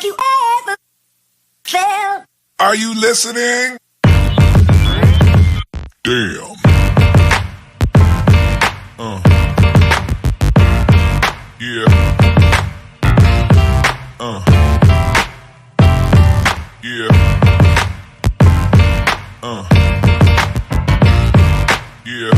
Have you ever felt? Are you listening? Damn. Yeah. Yeah. Yeah.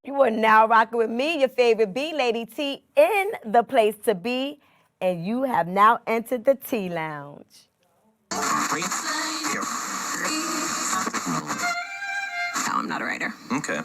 You are now rocking with me, your favorite B Lady T, in the place to be, and you have now entered the Tea Lounge. No, I'm not a writer. Okay.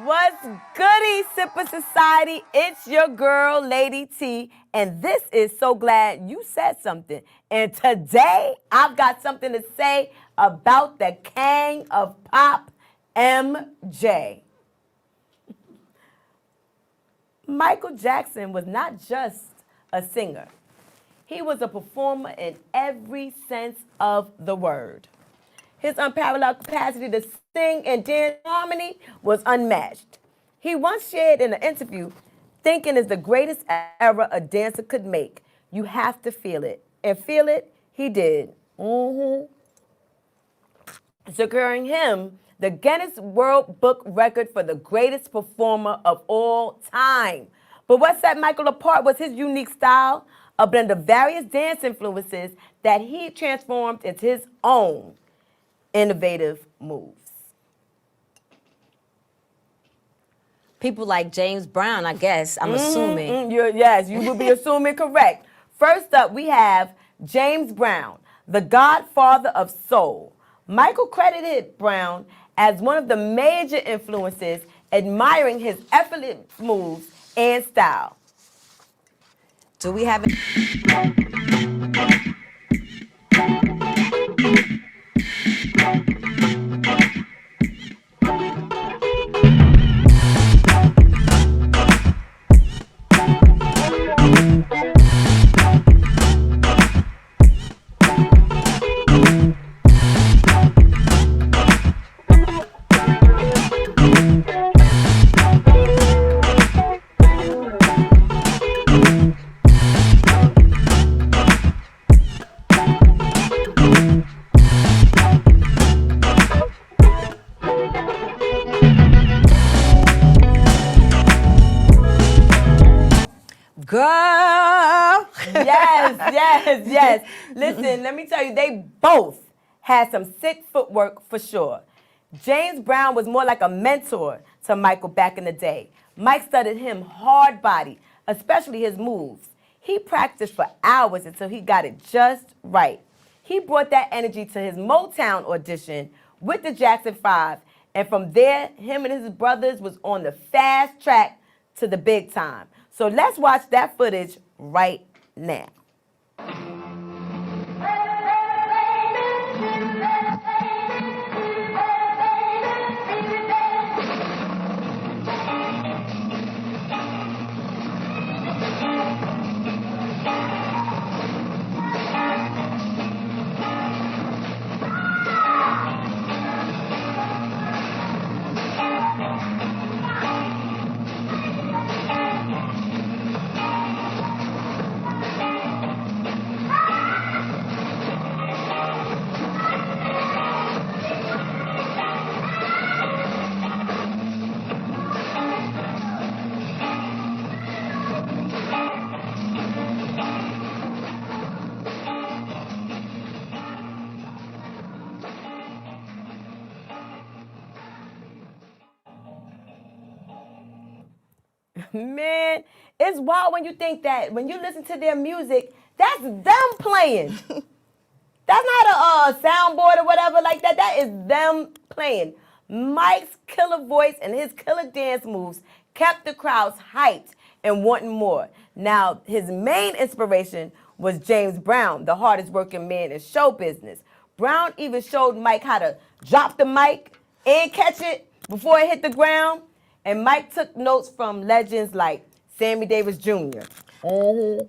What's goody, Sipper Society? It's your girl, Lady T, and this is So Glad You Said Something. And today, I've got something to say about the King of Pop, MJ. Michael Jackson was not just a singer. He was a performer in every sense of the word. His unparalleled capacity to sing and dance in harmony was unmatched. He once shared in an interview, thinking is the greatest era a dancer could make. You have to feel it. And feel it, he did. Securing him the Guinness World Book record for the greatest performer of all time. But what set Michael apart was his unique style, a blend of various dance influences that he transformed into his own innovative moves. People like James Brown, I guess, I'm assuming. Yes, you will be assuming correct. First up, we have James Brown, the godfather of soul. Michael credited Brown as one of the major influences, admiring his effortless moves and style. Do we have Girl! Yes. Listen, let me tell you, they both had some sick footwork for sure. James Brown was more like a mentor to Michael back in the day. Mike studied him hard body, especially his moves. He practiced for hours until he got it just right. He brought that energy to his Motown audition with the Jackson 5, and from there, him and his brothers was on the fast track to the big time. So let's watch that footage right now. Man, it's wild when you think that when you listen to their music, that's them playing. That's not a soundboard or whatever like that. That is them playing. Mike's killer voice and his killer dance moves kept the crowds hyped and wanting more. Now, his main inspiration was James Brown, the hardest working man in show business. Brown even showed Mike how to drop the mic and catch it before it hit the ground. And Mike took notes from legends like Sammy Davis Jr.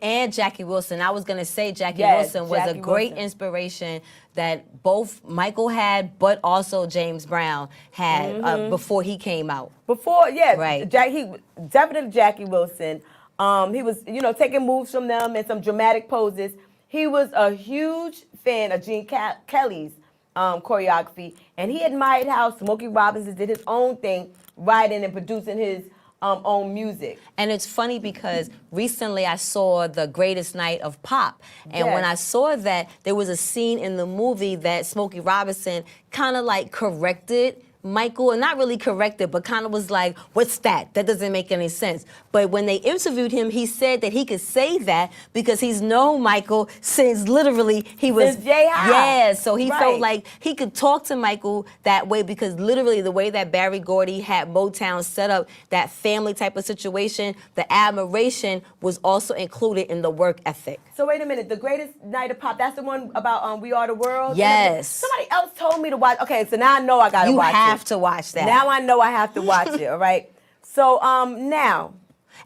And Jackie Wilson. I was going to say Jackie Yes, Wilson was Jackie a great Wilson. inspiration that both Michael had, but also James Brown had before he came out. Before, yeah, Right. Definitely Jackie Wilson. He was, taking moves from them and some dramatic poses. He was a huge fan of Gene Kelly's choreography, and he admired how Smokey Robinson did his own thing, writing and producing his own music. And it's funny because recently I saw The Greatest Night of Pop. And Yes. when I saw that, there was a scene in the movie that Smokey Robinson kind of like corrected Michael, and not really corrected, but kind of was like, what's that? That doesn't make any sense. But when they interviewed him, he said that he could say that because he's known Michael since literally he was... Since J-High. Yeah, so he Right. felt like he could talk to Michael that way because literally the way that Barry Gordy had Motown set up, that family type of situation, the admiration was also included in the work ethic. So wait a minute, The Greatest Night of Pop, that's the one about We Are the World? Yes. Somebody else told me to watch. Okay, so now I know I gotta You watch it. have to watch that. Now I know I have to watch it, all right? So now,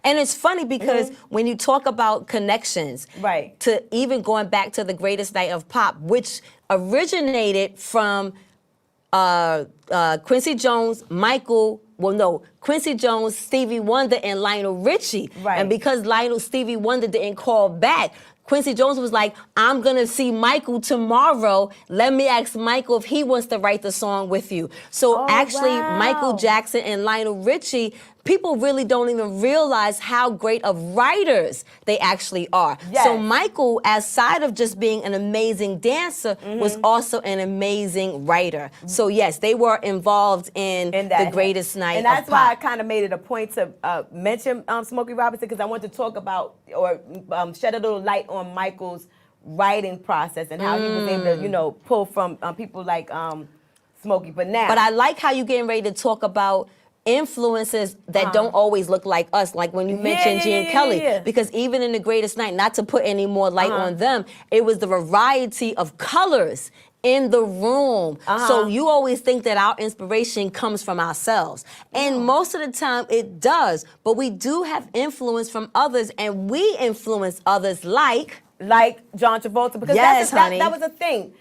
And it's funny because when you talk about connections, Right. to even going back to The Greatest Night of Pop, which originated from Quincy Jones, Quincy Jones, Stevie Wonder, and Lionel Richie. Right. And because Stevie Wonder didn't call back, Quincy Jones was like, I'm going to see Michael tomorrow. Let me ask Michael if he wants to write the song with you. So actually, wow. Michael Jackson and Lionel Richie, people really don't even realize how great of writers they actually are. Yes. So Michael, aside of just being an amazing dancer, was also an amazing writer. So yes, they were involved in The Greatest Night And that's of why I Pop. kind of made it a point to mention Smokey Robinson, because I want to talk about or shed a little light on Michael's writing process and how he was able to, pull from people like Smokey. But now, But I like how you're getting ready to talk about influences that don't always look like us, like when you mentioned Gene Kelly, because even in The Greatest Night, not to put any more light on them, it was the variety of colors in the room. So you always think that our inspiration comes from ourselves. And most of the time it does, but we do have influence from others, and we influence others like John Travolta, because Yes, honey. that was a thing.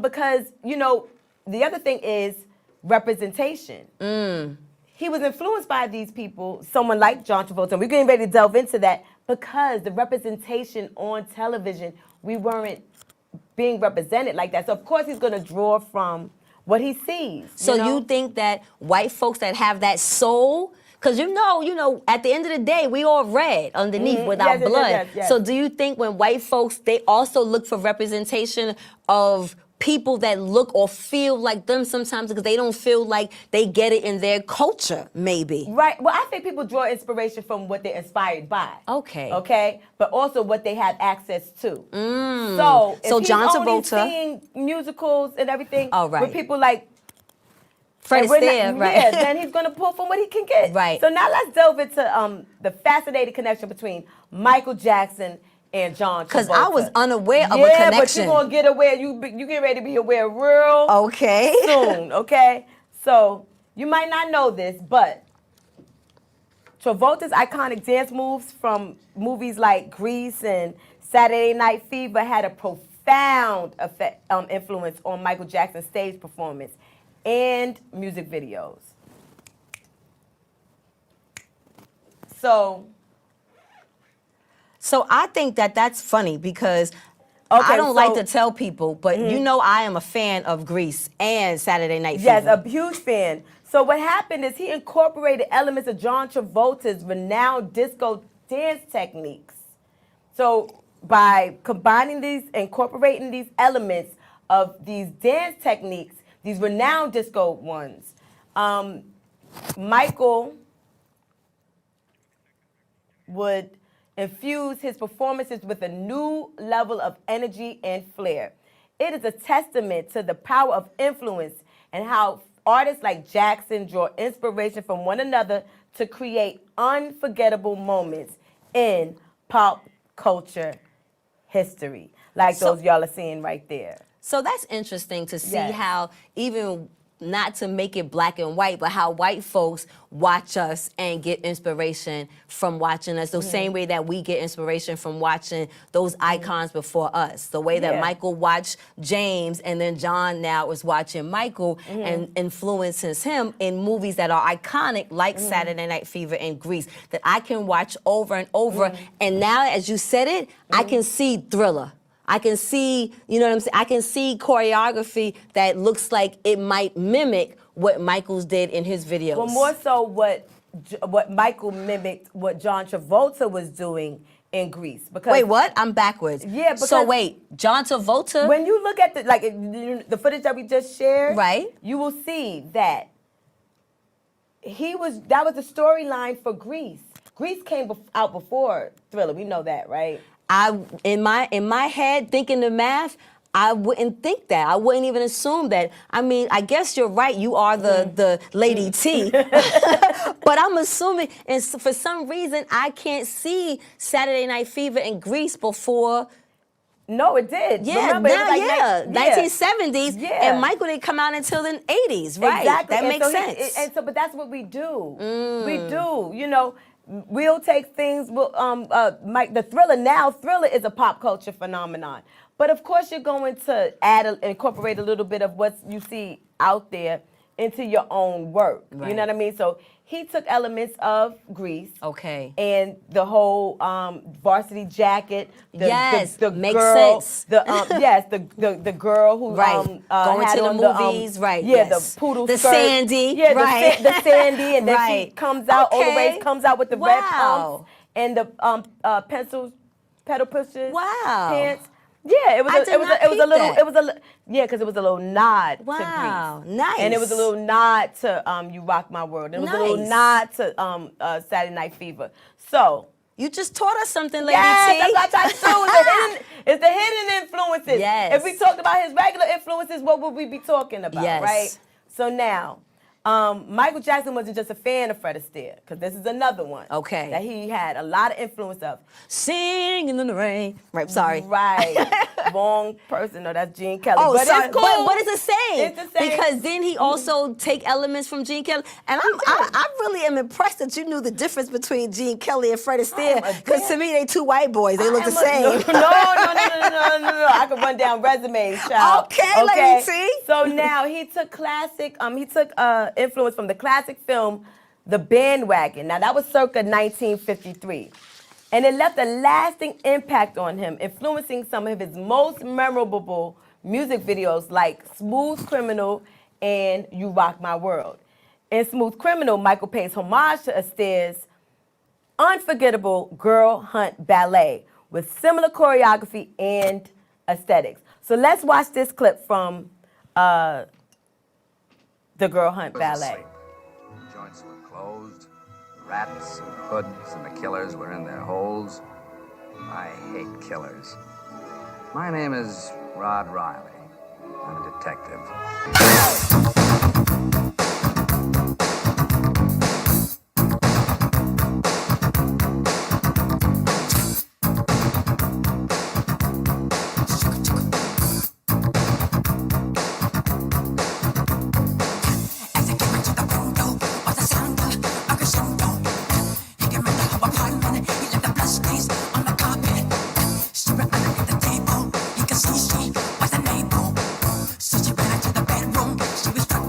Because, the other thing is representation. He was influenced by these people, someone like John Travolta, and we're getting ready to delve into that, because the representation on television, we weren't being represented like that. So of course he's gonna draw from what he sees. So you think that white folks that have that soul, because you know, at the end of the day, we all red underneath with our blood. Yes. So do you think when white folks, they also look for representation of people that look or feel like them sometimes because they don't feel like they get it in their culture, maybe? Right. Well, I think people draw inspiration from what they're inspired by. Okay. Okay. But also what they have access to. So if he's John only Travolta, seeing musicals and everything right. with people like Fred and we're Astaire, not- right? Yeah, then he's gonna pull from what he can get. Right. So now let's delve into the fascinating connection between Michael Jackson and John Travolta. Because I was unaware of a Yeah, but connection. you're gonna get aware. You get ready to be aware real Okay. soon. Okay. So you might not know this, but Travolta's iconic dance moves from movies like Grease and Saturday Night Fever had a profound influence on Michael Jackson's stage performance and music videos. So I think that that's funny because I don't like to tell people, but you know I am a fan of Grease and Saturday Night Fever. Yes, a huge fan. So what happened is he incorporated elements of John Travolta's renowned disco dance techniques. So by incorporating these elements of these dance techniques, these renowned disco ones, Michael would infuse his performances with a new level of energy and flair. It is a testament to the power of influence and how artists like Jackson draw inspiration from one another to create unforgettable moments in pop culture history, like those y'all are seeing right there. So that's interesting to see Yes. how even not to make it black and white, but how white folks watch us and get inspiration from watching us the same way that we get inspiration from watching those icons before us. The way that Yeah. Michael watched James and then John now is watching Michael and influences him in movies that are iconic like Saturday Night Fever and Grease that I can watch over and over. And now as you said it, I can see Thriller. I can see, you know what I'm saying? I can see choreography that looks like it might mimic what Michael's did in his videos. Well, more so what Michael mimicked what John Travolta was doing in Grease. Because Wait, what? I'm backwards. Yeah, because so wait, John Travolta? when you look at the footage that we just shared, Right. you will see that that was the storyline for Grease. Grease came out before Thriller. We know that, right? In my head, thinking the math, I wouldn't think that. I wouldn't even assume that. I mean, I guess you're right. You are the Lady T. But I'm assuming, and for some reason, I can't see Saturday Night Fever and Grease before. No, it did. Yeah, Remember, it was like 1970s, Yeah. and Michael didn't come out until the 80s, right? Exactly. That And makes so sense. but that's what we do. We do. You know, we'll take things. Mike, Thriller is a pop culture phenomenon. But of course, you're going to incorporate a little bit of what you see out there into your own work. Right. You know what I mean? So he took elements of Grease. Okay. And the whole varsity jacket. The makes girl, sense. The girl who Right. Going had to the on movies, right, Yeah, yes. the poodle The skirt. Sandy, Yeah, right. the Sandy, and then she Right. comes out, all the way Okay. comes out with the red Wow. pumps and the pedal pushers. Wow. Pants. Yeah, because it was a little nod to Wow, Grease. nice. And it was a little nod to You Rock My World. It was a little nod to Saturday Night Fever. So You just taught us something, Lady yes, T. that's what I tried to do. It's the hidden influences. Yes. If we talked about his regular influences, what would we be talking about, Yes. right? So now, Michael Jackson wasn't just a fan of Fred Astaire, because this is another one. Okay. That he had a lot of influence of. Singing in the rain. Right, sorry. Right. Wrong person. No, that's Gene Kelly. Oh, but sorry. it's cool. But it's the same. It's the same. Because then he also take elements from Gene Kelly. And I really am impressed that you knew the difference between Gene Kelly and Fred Astaire. Because to me, they two white boys. They look the same. No. I could run down resumes, child. Okay, Lady T. So now he took influence from the classic film, The Bandwagon. Now that was circa 1953. And it left a lasting impact on him, influencing some of his most memorable music videos like Smooth Criminal and You Rock My World. In Smooth Criminal, Michael pays homage to Astaire's unforgettable Girl Hunt ballet with similar choreography and aesthetics. So let's watch this clip from the Girl Hunt ballet. Joints were closed, rats and hoods and the killers were in their holes. I hate killers. My name is Rod Riley. I'm a detective. So she ran into the bedroom. She was struck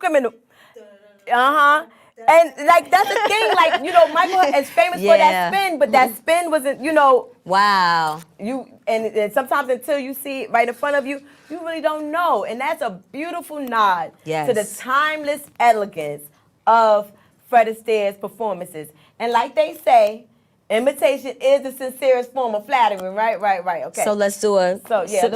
criminal. And like that's the thing, like Michael is famous for that spin, but that spin wasn't, Wow. And sometimes until you see it right in front of you, you really don't know. And that's a beautiful nod to the timeless elegance of Fred Astaire's performances. And like they say, imitation is the sincerest form of flattery, right. Okay. So let's do a sip, sip. Fred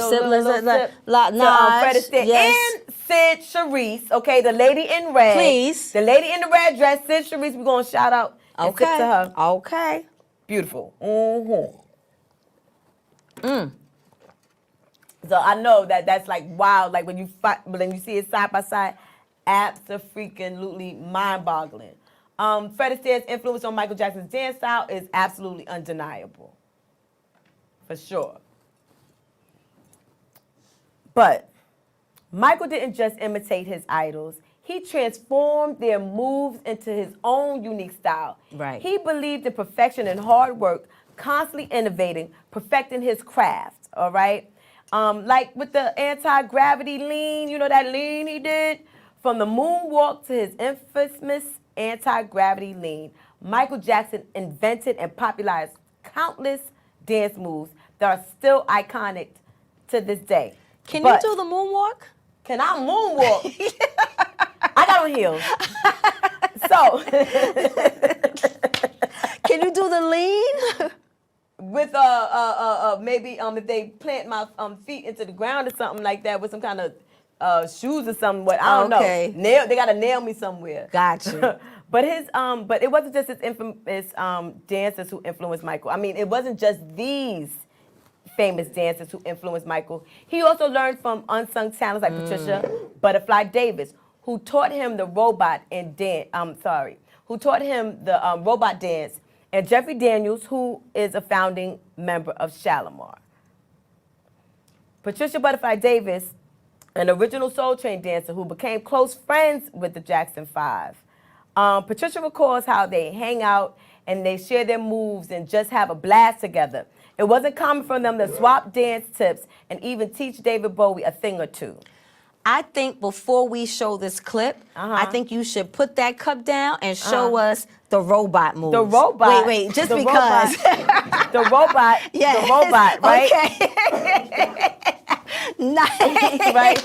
Astaire and Sid Charisse, okay, the lady in red. Please. The lady in the red dress, Sid Charisse, we're going to shout out and sip to her. Okay. Beautiful. So I know that's like wow, like when you see it side by side, abso-freaking-lutely mind-boggling. Fred Astaire's influence on Michael Jackson's dance style is absolutely undeniable, for sure. But Michael didn't just imitate his idols. He transformed their moves into his own unique style. Right. He believed in perfection and hard work, constantly innovating, perfecting his craft, all right? Like with the anti-gravity lean, that lean he did? From the moonwalk to his infamous anti-gravity lean, Michael Jackson invented and popularized countless dance moves that are still iconic to this day. Can you do the moonwalk? Can I moonwalk? I got on heels. So. Can you do the lean? With maybe if they plant my feet into the ground or something like that with some kind of shoes or something. I don't know. They gotta nail me somewhere. Gotcha. But it wasn't just his infamous dancers who influenced Michael. I mean, it wasn't just these famous dancers who influenced Michael. He also learned from unsung talents like Patricia Butterfly Davis, who taught him the robot robot dance, and Jeffrey Daniels, who is a founding member of Shalimar. Patricia Butterfly Davis, an original Soul Train dancer who became close friends with the Jackson 5. Patricia recalls how they hang out and they share their moves and just have a blast together. It wasn't common for them to swap dance tips and even teach David Bowie a thing or two. I think before we show this clip, I think you should put that cup down and show us the robot moves. The robot. Wait, just because. The robot. Yes. The robot, right? Okay. Nice. Right?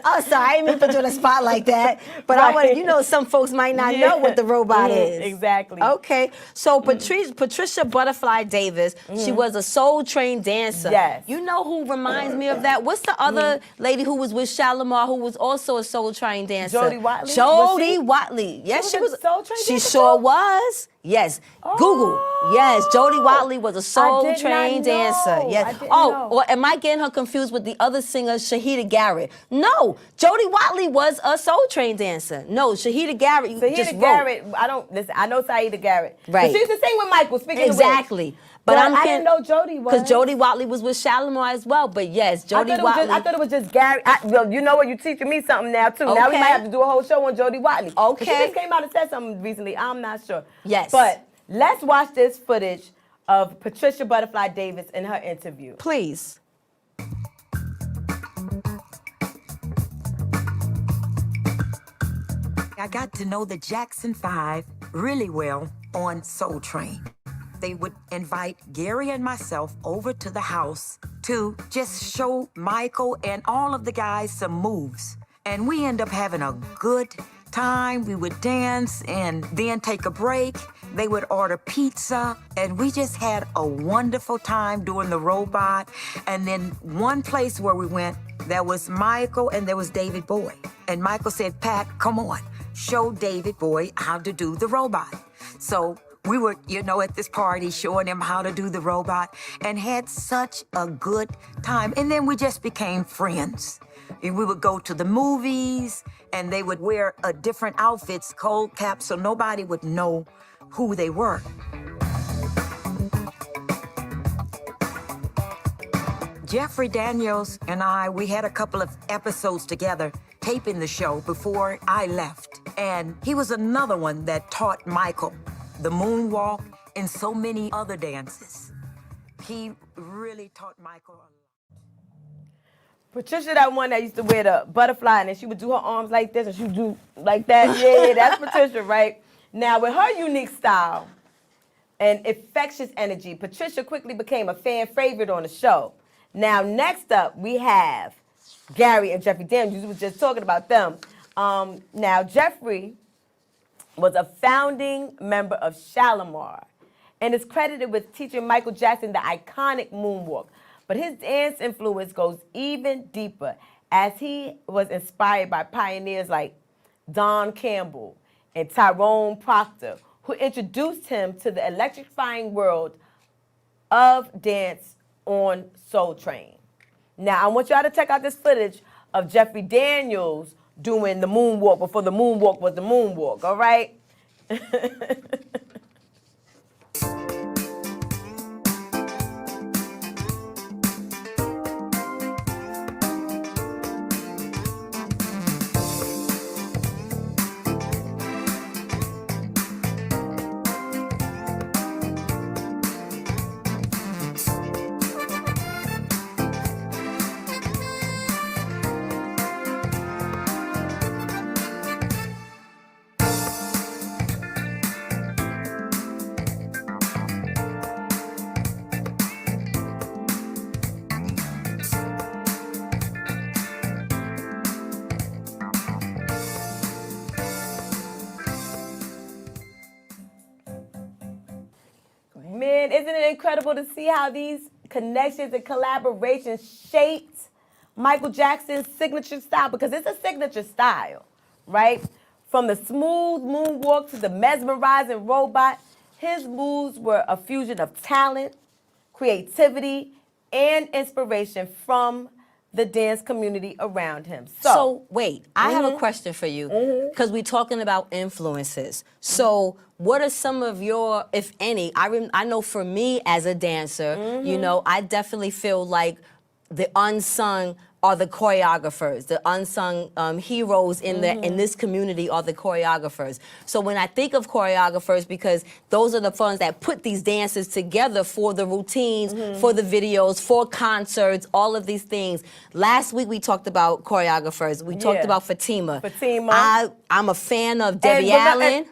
Oh, sorry, I didn't mean to put you on the spot like that. But I want some folks might not know what the robot is. Exactly. Okay. So Patricia Butterfly Davis, she was a Soul Train dancer. Yes. You know who reminds me of that? What's the other lady who was with Shalimar who was also a Soul Train dancer? Jody Watley? Jody Watley. Yes, she was a Soul Train dancer? She sure was. Yes. Google. Yes, Jody Watley was a Soul Train dancer. Yes. Or am I getting her confused with the other singer, Shahida Garrett? No, Jody Watley was a Soul Train dancer. No, Shahida Garrett just wrote. Garrett, I know Shahida Garrett. Right. But she used to sing with Michael, speaking exactly. of which. But I didn't know Jody was. Because Jody Watley was with Shalimar as well. But yes, Jody Watley. I thought it was just Gary. You know what? You're teaching me something now, too. Now we might have to do a whole show on Jody Watley. Okay. She just came out and said something recently. I'm not sure. Yes. But let's watch this footage of Patricia Butterfly Davis in her interview. Please. I got to know the Jackson 5 really well on Soul Train. They would invite Gary and myself over to the house to just show Michael and all of the guys some moves. And we end up having a good time. We would dance and then take a break. They would order pizza, and we just had a wonderful time doing the robot. And then one place where we went, there was Michael and there was David Bowie. And Michael said, Pat, come on, show David Bowie how to do the robot. So we were, at this party showing him how to do the robot and had such a good time. And then we just became friends. And we would go to the movies, and they would wear different outfits, cold caps, so nobody would know who they were. Jeffrey Daniels and we had a couple of episodes together taping the show before I left. And he was another one that taught Michael the moonwalk and so many other dances. He really taught Michael a lot. Patricia, that one that used to wear the butterfly, and then she would do her arms like this, and she would do like that. Yeah, that's Patricia, right? Now, with her unique style and infectious energy, Patricia quickly became a fan favorite on the show. Now, next up, we have Gary and Jeffrey Daniels. You was just talking about them. Now, Jeffrey was a founding member of Shalimar and is credited with teaching Michael Jackson the iconic Moonwalk. But his dance influence goes even deeper, as he was inspired by pioneers like Don Campbell and Tyrone Proctor, who introduced him to the electrifying world of dance on Soul Train. Now, I want y'all to check out this footage of Jeffrey Daniels doing the moonwalk before the moonwalk was the moonwalk, all right? Man, isn't it incredible to see how these connections and collaborations shaped Michael Jackson's signature style? Because it's a signature style, right? From the smooth moonwalk to the mesmerizing robot, his moves were a fusion of talent, creativity, and inspiration from the dance community around him. So wait, I have a question for you, because we're talking about influences. So what are some of your, if any, I know for me as a dancer, you know, I definitely feel like the unsung are the choreographers. The unsung heroes in this community are the choreographers. So when I think of choreographers, because those are the ones that put these dances together for the routines, for the videos, for concerts, all of these things. Last week we talked about choreographers. We talked about Fatima. I'm a fan of Debbie Allen.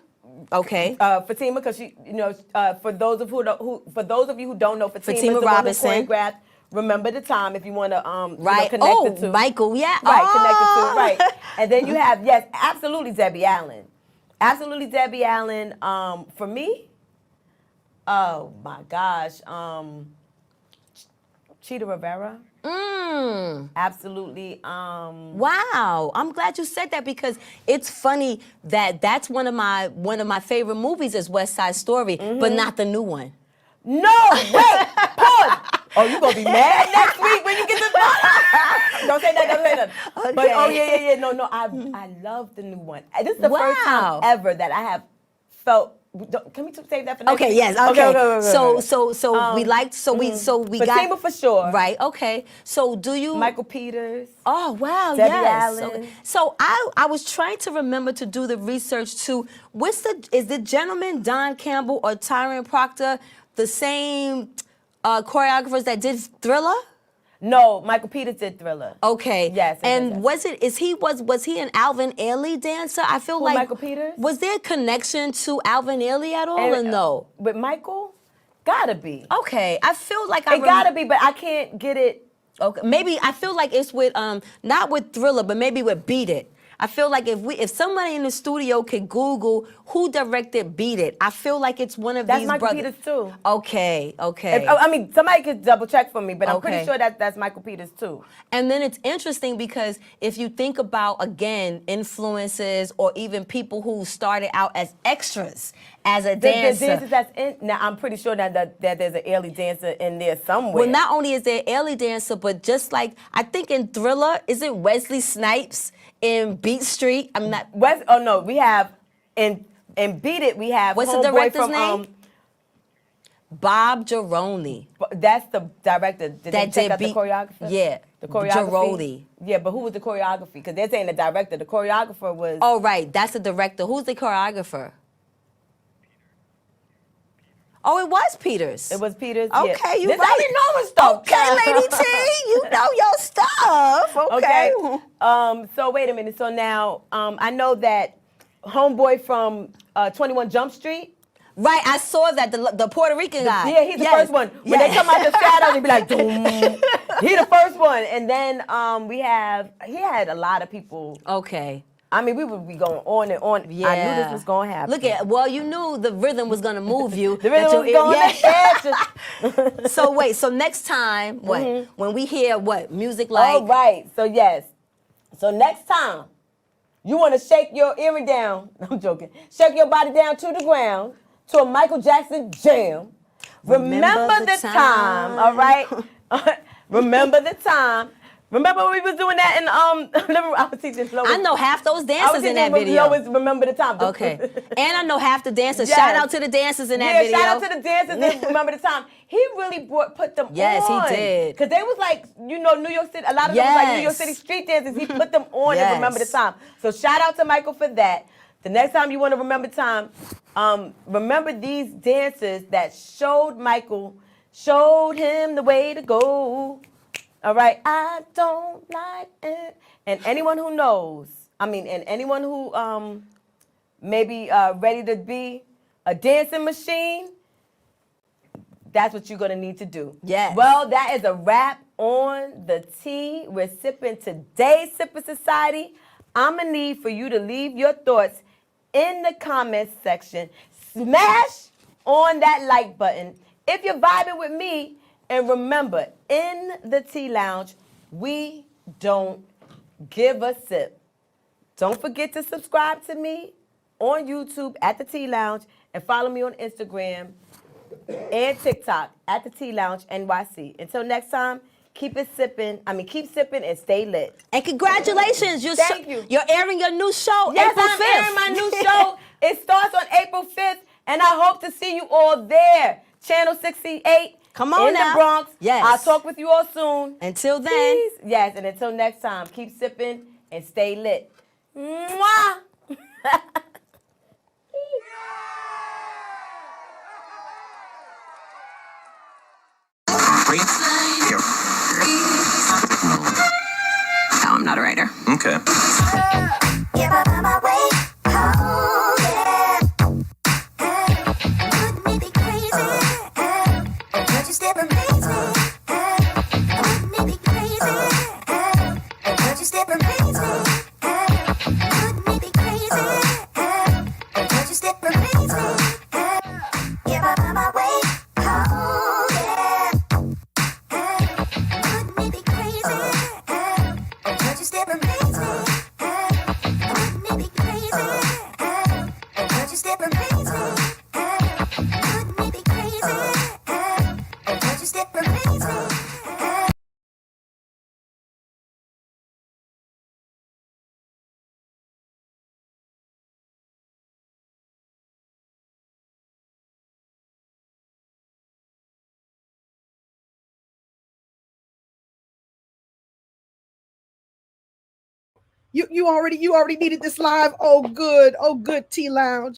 Okay. Fatima, because she, you know, for those of you who don't know, Fatima Robinson. Choreographed Remember the Time, if you want to right. connect it to. Michael, yeah. Right, connect it to, right. And then you have, yes, absolutely Debbie Allen. Absolutely Debbie Allen. For me, oh my gosh, Cheetah Rivera. Absolutely. Wow, I'm glad you said that, because it's funny that that's one of my favorite movies is West Side Story, but not the new one. No, wait, pause. Oh, you gonna be mad next week when you get this one? Don't say that, don't say that. Okay. But oh yeah, no, I love the new one. This is the first time ever that I have felt. Can we save that for next week? Yes, okay. So we liked, we got Fatima for sure. Right, okay. So do you Michael Peters? Oh wow, Debbie yes. Allen. Okay. So I was trying to remember to do the research to is the gentleman Don Campbell or Tyrone Proctor the same choreographers that did Thriller? No, Michael Peters did Thriller. Okay. Yes. And was he an Alvin Ailey dancer? I feel like Michael Peters? Was there a connection to Alvin Ailey at all, or no? With Michael? Gotta be. Okay. I feel like it gotta be, but I can't get it. Okay. Maybe I feel like it's with not with Thriller, but maybe with Beat It. I feel like if somebody in the studio could Google who directed Beat It, I feel like it's one of these brothers. That's Michael Peters too. Okay. I mean, somebody could double check for me, but I'm pretty sure that's Michael Peters too. And then it's interesting because if you think about, again, influences or even people who started out as extras as a dancer. The dancers that's in, now I'm pretty sure that there's an Ailey dancer in there somewhere. Well, not only is there an Ailey dancer, but just like, I think in Thriller, is it Wesley Snipes? In Beat Street, I'm not. We have in Beat It. We have what's the director's name? Bob Gironi. That's the director. Did they check out the choreographer? Yeah, the choreography. Gironi. Yeah, but who was the choreography? Because they're saying the director. The choreographer was. Oh right, that's the director. Who's the choreographer? Oh, it was Peters. It was Peters. Okay, yeah. you this right. I be knowing stuff. Okay, Lady T, you know your stuff. Okay. So wait a minute. So now I know that homeboy from 21 Jump Street. Right, I saw that the Puerto Rican guy. Yeah, he's the first one. When they come out the shadows, they be like, doom. He the first one. And then he had a lot of people. Okay. I mean, we would be going on and on. Yeah. I knew this was going to happen. Look at, well, you knew the rhythm was going to move you. The rhythm was going to So wait, so next time, what? When we hear what? Music like? Oh, right. So yes. So next time, you want to shake your earring down. I'm joking. Shake your body down to the ground to a Michael Jackson jam. Remember the time, all right? Remember the time. Remember when we was doing that in I was teaching Lois. I know half those dancers in that video. Lois, remember the time. Okay. And I know half the dancers. Yes. Shout out to the dancers in that video. Yeah, shout out to the dancers and remember the time. He really put them on. Yes, he did. Because they was like, you know, New York City, a lot of them was like New York City street dancers. He put them on and remember the time. So shout out to Michael for that. The next time you want to remember time, remember these dancers that showed him the way to go. All right, I don't like it. And anyone who knows, and anyone who may be ready to be a dancing machine, that's what you're going to need to do. Yes. Well, that is a wrap on the tea. We're sipping today's Sipper Society. I'm going to need for you to leave your thoughts in the comments section. Smash on that like button if you're vibing with me. And remember, in the Tea Lounge, we don't give a sip. Don't forget to subscribe to me on YouTube at the Tea Lounge and follow me on Instagram and TikTok at the Tea Lounge NYC. Until next time, keep sipping and stay lit. And congratulations, Thank you. You're airing your new show Yes, April 5th. I'm airing my new show. It starts on April 5th, and I hope to see you all there. Channel 68. Come on in now. the Bronx. Yes. I'll talk with you all soon. Until then. Peace. Yes, and until next time, keep sipping and stay lit. Mwah! No, I'm not a writer. Okay. Give up on my way. Oh, yeah. Wouldn't it be crazy? Oh, would you still amaze me? Wouldn't it be crazy? Oh, would you still amaze me? Wouldn't it be crazy? Oh, would you still amaze me? Give up on my way. Oh, yeah. Wouldn't it be crazy? Oh, would you still amaze me? Wouldn't it be crazy? Oh, would you still amaze me? Wouldn't it be crazy? Oh, would you still amaze me? You already needed this live. Oh good Tea Lounge.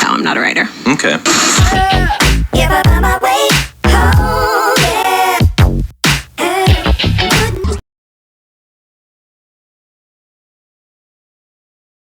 No, I'm not a writer. Okay. Give up on my way.